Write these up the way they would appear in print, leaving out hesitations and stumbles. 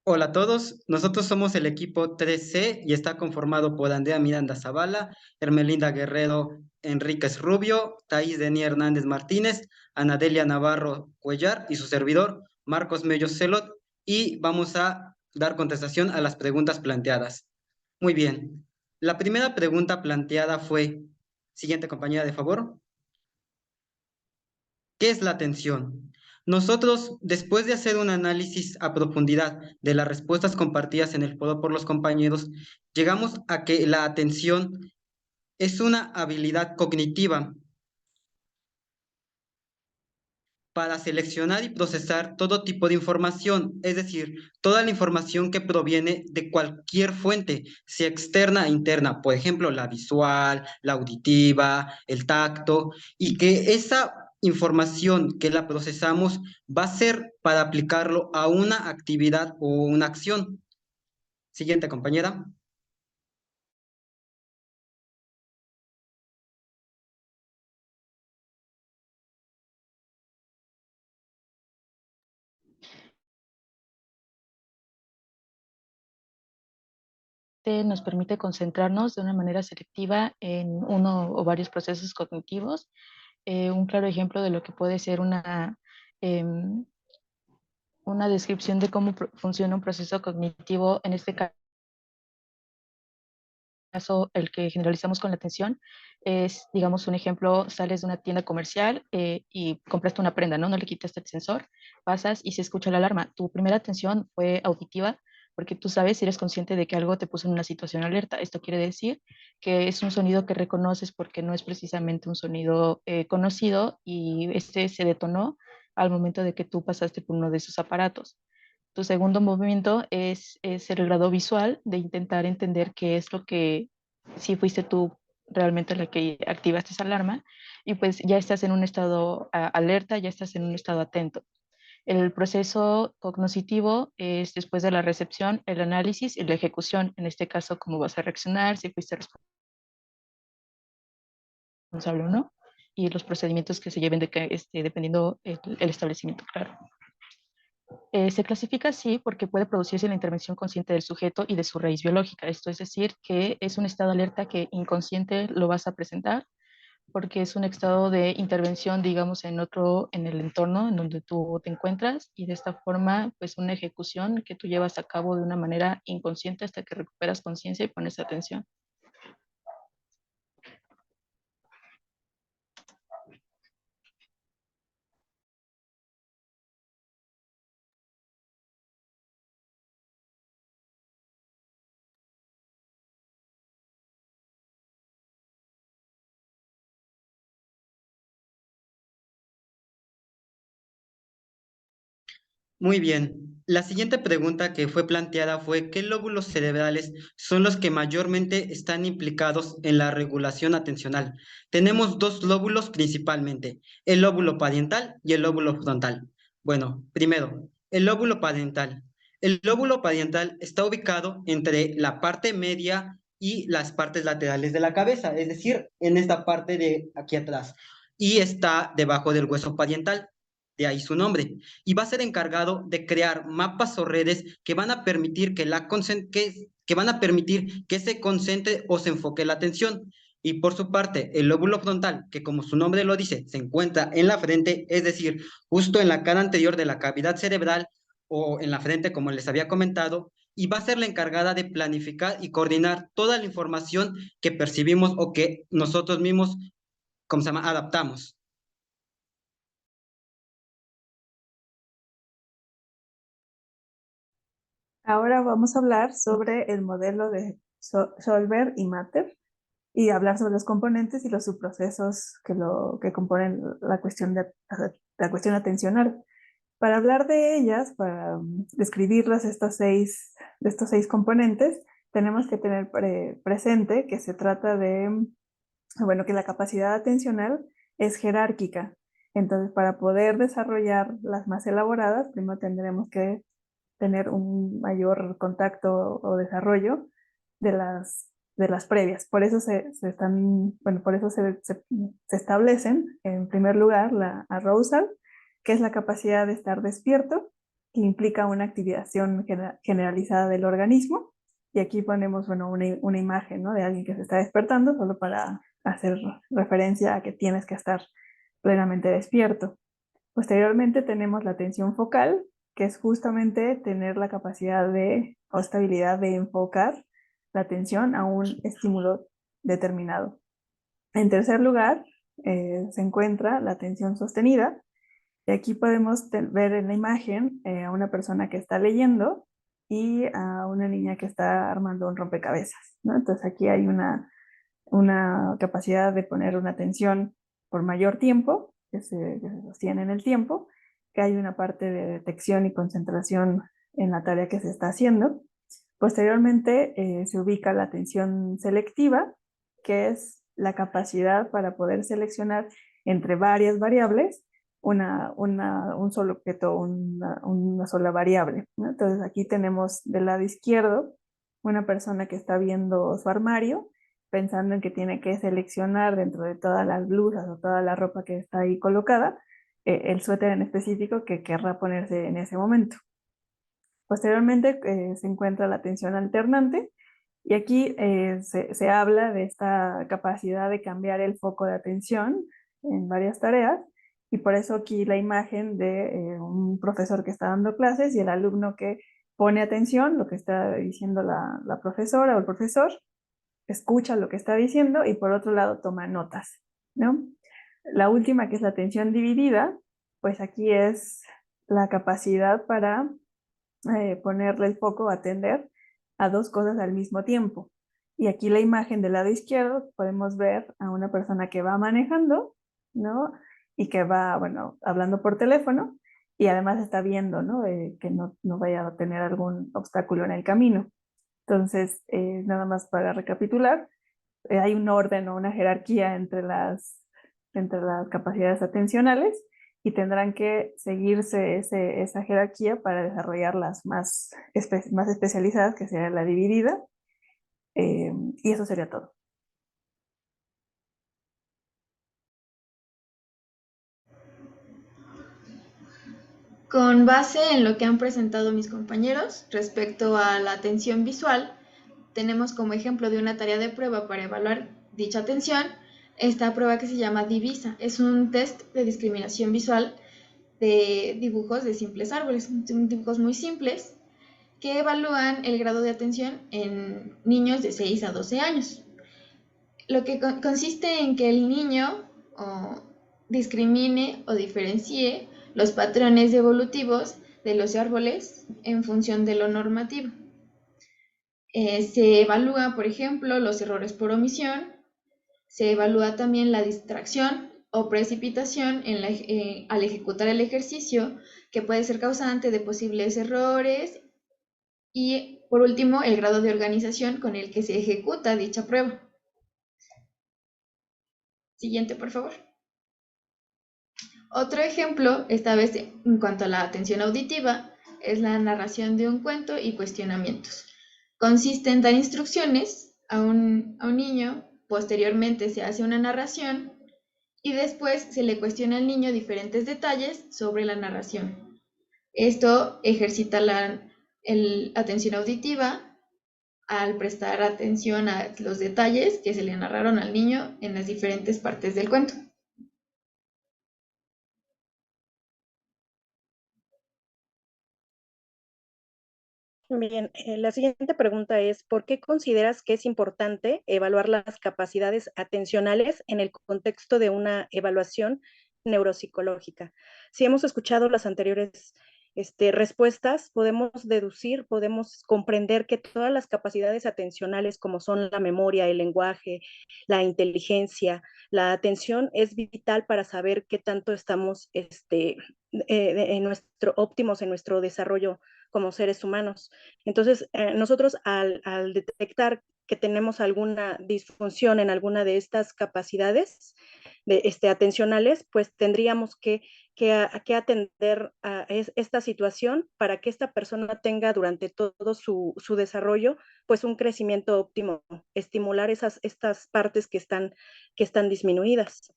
Hola a todos, nosotros somos el equipo 3C y está conformado por Andrea Miranda Zavala, Hermelinda Guerrero Enríquez Rubio, Thaís Dení Hernández Martínez, Anadelia Navarro Cuellar y su servidor, Marcos Mello Celot, y vamos a dar contestación a las preguntas planteadas. Muy bien, la primera pregunta planteada fue, siguiente compañera de favor. ¿Qué es la atención? Nosotros, después de hacer un análisis a profundidad de las respuestas compartidas en el foro por los compañeros, llegamos a que la atención es una habilidad cognitiva para seleccionar y procesar todo tipo de información, es decir, toda la información que proviene de cualquier fuente, sea externa e interna, por ejemplo, la visual, la auditiva, el tacto, y que esa información que la procesamos va a ser para aplicarlo a una actividad o una acción. Siguiente, compañera. Nos permite concentrarnos de una manera selectiva en uno o varios procesos cognitivos. Un claro ejemplo de lo que puede ser em, una descripción de cómo funciona un proceso cognitivo, en este caso el que generalizamos con la atención, es, digamos, un ejemplo: sales de una tienda comercial y compraste una prenda, ¿no? No le quitaste el sensor, pasas y se escucha la alarma. Tu primera atención fue auditiva, porque tú sabes, eres consciente de que algo te puso en una situación alerta. Esto quiere decir que es un sonido que reconoces porque no es precisamente un sonido conocido, y este se detonó al momento de que tú pasaste por uno de esos aparatos. Tu segundo movimiento es el grado visual, de intentar entender qué es lo que, si fuiste tú realmente la que activaste esa alarma, y pues ya estás en un estado alerta, ya estás en un estado atento. El proceso cognoscitivo es, después de la recepción, el análisis y la ejecución. En este caso, cómo vas a reaccionar, si fuiste responsable o no, y los procedimientos que se lleven dependiendo el establecimiento, claro. Se clasifica así porque puede producirse la intervención consciente del sujeto y de su raíz biológica. Esto es decir, que es un estado de alerta que inconsciente lo vas a presentar, porque es un estado de intervención, digamos, en el entorno en donde tú te encuentras, y de esta forma, pues una ejecución que tú llevas a cabo de una manera inconsciente hasta que recuperas conciencia y pones atención. Muy bien. La siguiente pregunta que fue planteada fue: ¿qué lóbulos cerebrales son los que mayormente están implicados en la regulación atencional? Tenemos dos lóbulos principalmente, el lóbulo parietal y el lóbulo frontal. Bueno, primero, el lóbulo parietal. El lóbulo parietal está ubicado entre la parte media y las partes laterales de la cabeza, es decir, en esta parte de aquí atrás, y está debajo del hueso parietal, de ahí su nombre, y va a ser encargado de crear mapas o redes que van a permitir que van a permitir que se concentre o se enfoque la atención. Y por su parte, el lóbulo frontal, que como su nombre lo dice, se encuentra en la frente, es decir, justo en la cara anterior de la cavidad cerebral o en la frente, como les había comentado, y va a ser la encargada de planificar y coordinar toda la información que percibimos o que nosotros mismos, ¿cómo se llama?, adaptamos. Ahora vamos a hablar sobre el modelo de Solver y Matter, y hablar sobre los componentes y los subprocesos que componen la cuestión atencional. Para hablar de ellas, para describirlas, de estos seis componentes, tenemos que tener presente que se trata de, bueno, que la capacidad atencional es jerárquica. Entonces, para poder desarrollar las más elaboradas, primero tendremos que tener un mayor contacto o desarrollo de las previas. Por eso por eso se establecen, en primer lugar, la arousal, que es la capacidad de estar despierto, que implica una activación generalizada del organismo. Y aquí ponemos, bueno, una imagen, ¿no?, de alguien que se está despertando, solo para hacer referencia a que tienes que estar plenamente despierto. Posteriormente tenemos la atención focal, que es justamente tener la capacidad o estabilidad de enfocar la atención a un estímulo determinado. En tercer lugar, se encuentra la atención sostenida, y aquí podemos ver en la imagen a una persona que está leyendo y a una niña que está armando un rompecabezas, ¿no? Entonces aquí hay una capacidad de poner una atención por mayor tiempo, que se sostiene en el tiempo, que hay una parte de detección y concentración en la tarea que se está haciendo. Posteriormente se ubica la atención selectiva, que es la capacidad para poder seleccionar entre varias variables un solo objeto, una sola variable, ¿no? Entonces aquí tenemos del lado izquierdo una persona que está viendo su armario, pensando en que tiene que seleccionar dentro de todas las blusas o toda la ropa que está ahí colocada, el suéter en específico que querrá ponerse en ese momento. Posteriormente se encuentra la atención alternante, y aquí se habla de esta capacidad de cambiar el foco de atención en varias tareas, y por eso aquí la imagen de un profesor que está dando clases y el alumno que pone atención, lo que está diciendo la profesora o el profesor, escucha lo que está diciendo y por otro lado toma notas, ¿no? La última, que es la atención dividida, pues aquí es la capacidad para ponerle el foco, atender a dos cosas al mismo tiempo. Y aquí la imagen del lado izquierdo podemos ver a una persona que va manejando, ¿no? Y que va, bueno, hablando por teléfono, y además está viendo, ¿no? Que no vaya a tener algún obstáculo en el camino. Entonces, nada más para recapitular, hay un orden o una jerarquía entre las capacidades atencionales, y tendrán que seguirse esa jerarquía para desarrollar las más especializadas, que sería la dividida, y eso sería todo. Con base en lo que han presentado mis compañeros respecto a la atención visual, tenemos como ejemplo de una tarea de prueba para evaluar dicha atención esta prueba que se llama Divisa. Es un test de discriminación visual de dibujos de simples árboles, son dibujos muy simples que evalúan el grado de atención en niños de 6 a 12 años. Lo que consiste en que el niño discrimine o diferencie los patrones evolutivos de los árboles en función de lo normativo. Se evalúa, por ejemplo, los errores por omisión, se evalúa también la distracción o precipitación al ejecutar el ejercicio, que puede ser causante de posibles errores, y por último, el grado de organización con el que se ejecuta dicha prueba. Siguiente, por favor. Otro ejemplo, esta vez en cuanto a la atención auditiva, es la narración de un cuento y cuestionamientos. Consiste en dar instrucciones a un niño, posteriormente se hace una narración y después se le cuestiona al niño diferentes detalles sobre la narración. Esto ejercita la atención auditiva al prestar atención a los detalles que se le narraron al niño en las diferentes partes del cuento. Bien, la siguiente pregunta es, ¿por qué consideras que es importante evaluar las capacidades atencionales en el contexto de una evaluación neuropsicológica? Si hemos escuchado las anteriores respuestas, podemos deducir, podemos comprender que todas las capacidades atencionales, como son la memoria, el lenguaje, la inteligencia, la atención, es vital para saber qué tanto estamos óptimos en nuestro desarrollo como seres humanos. Entonces, nosotros al detectar que tenemos alguna disfunción en alguna de estas capacidades atencionales, pues tendríamos que atender a esta situación para que esta persona tenga durante todo su desarrollo, pues un crecimiento óptimo, estimular estas partes que están disminuidas.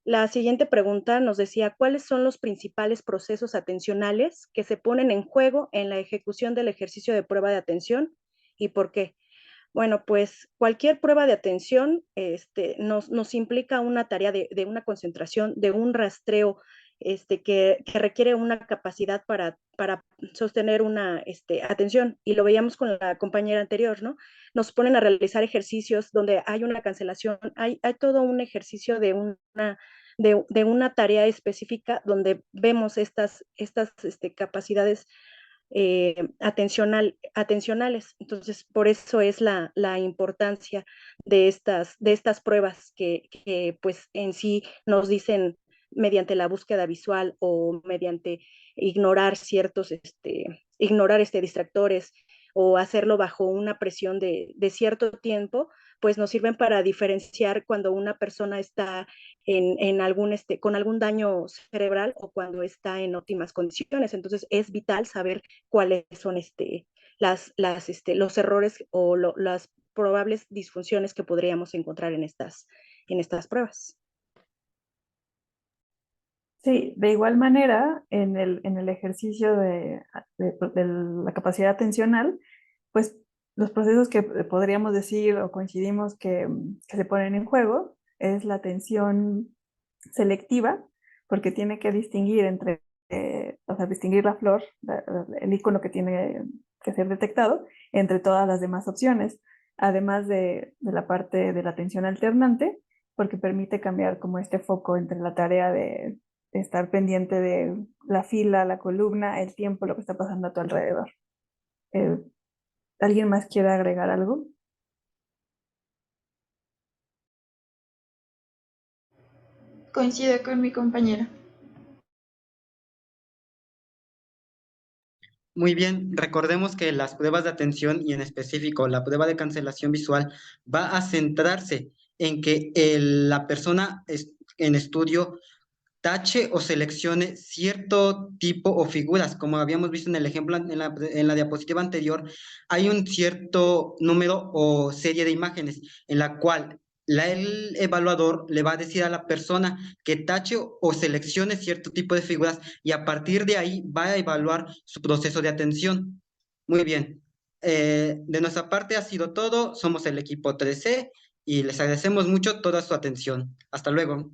La siguiente pregunta nos decía, ¿cuáles son los principales procesos atencionales que se ponen en juego en la ejecución del ejercicio de prueba de atención y por qué? Bueno, pues cualquier prueba de atención nos implica una tarea de una concentración, de un rastreo que requiere una capacidad para sostener una atención. Y lo veíamos con la compañera anterior, ¿no? Nos ponen a realizar ejercicios donde hay una cancelación, hay todo un ejercicio de una tarea específica donde vemos estas capacidades atencionales. Entonces, por eso es la importancia de estas pruebas que, pues en sí nos dicen mediante la búsqueda visual o mediante ignorar ignorar distractores o hacerlo bajo una presión de cierto tiempo, pues nos sirven para diferenciar cuando una persona está con algún daño cerebral o cuando está en óptimas condiciones. Entonces es vital saber cuáles son los errores o las probables disfunciones que podríamos encontrar en estas pruebas. Sí, de igual manera, en el ejercicio de la capacidad atencional, pues los procesos que podríamos decir o coincidimos que se ponen en juego es la atención selectiva, porque tiene que distinguir o sea, distinguir la flor, el icono que tiene que ser detectado, entre todas las demás opciones, además de la parte de la atención alternante, porque permite cambiar como este foco entre la tarea de estar pendiente de la fila, la columna, el tiempo, lo que está pasando a tu alrededor. Eh, ¿Alguien más quiere agregar algo? Coincido con mi compañera. Muy bien, recordemos que las pruebas de atención y en específico la prueba de cancelación visual va a centrarse en que la persona en estudio tache o seleccione cierto tipo o figuras. Como habíamos visto en el ejemplo, en la diapositiva anterior, hay un cierto número o serie de imágenes en la cual el evaluador le va a decir a la persona que tache o seleccione cierto tipo de figuras y a partir de ahí va a evaluar su proceso de atención. Muy bien. De nuestra parte ha sido todo. Somos el equipo 3C y les agradecemos mucho toda su atención. Hasta luego.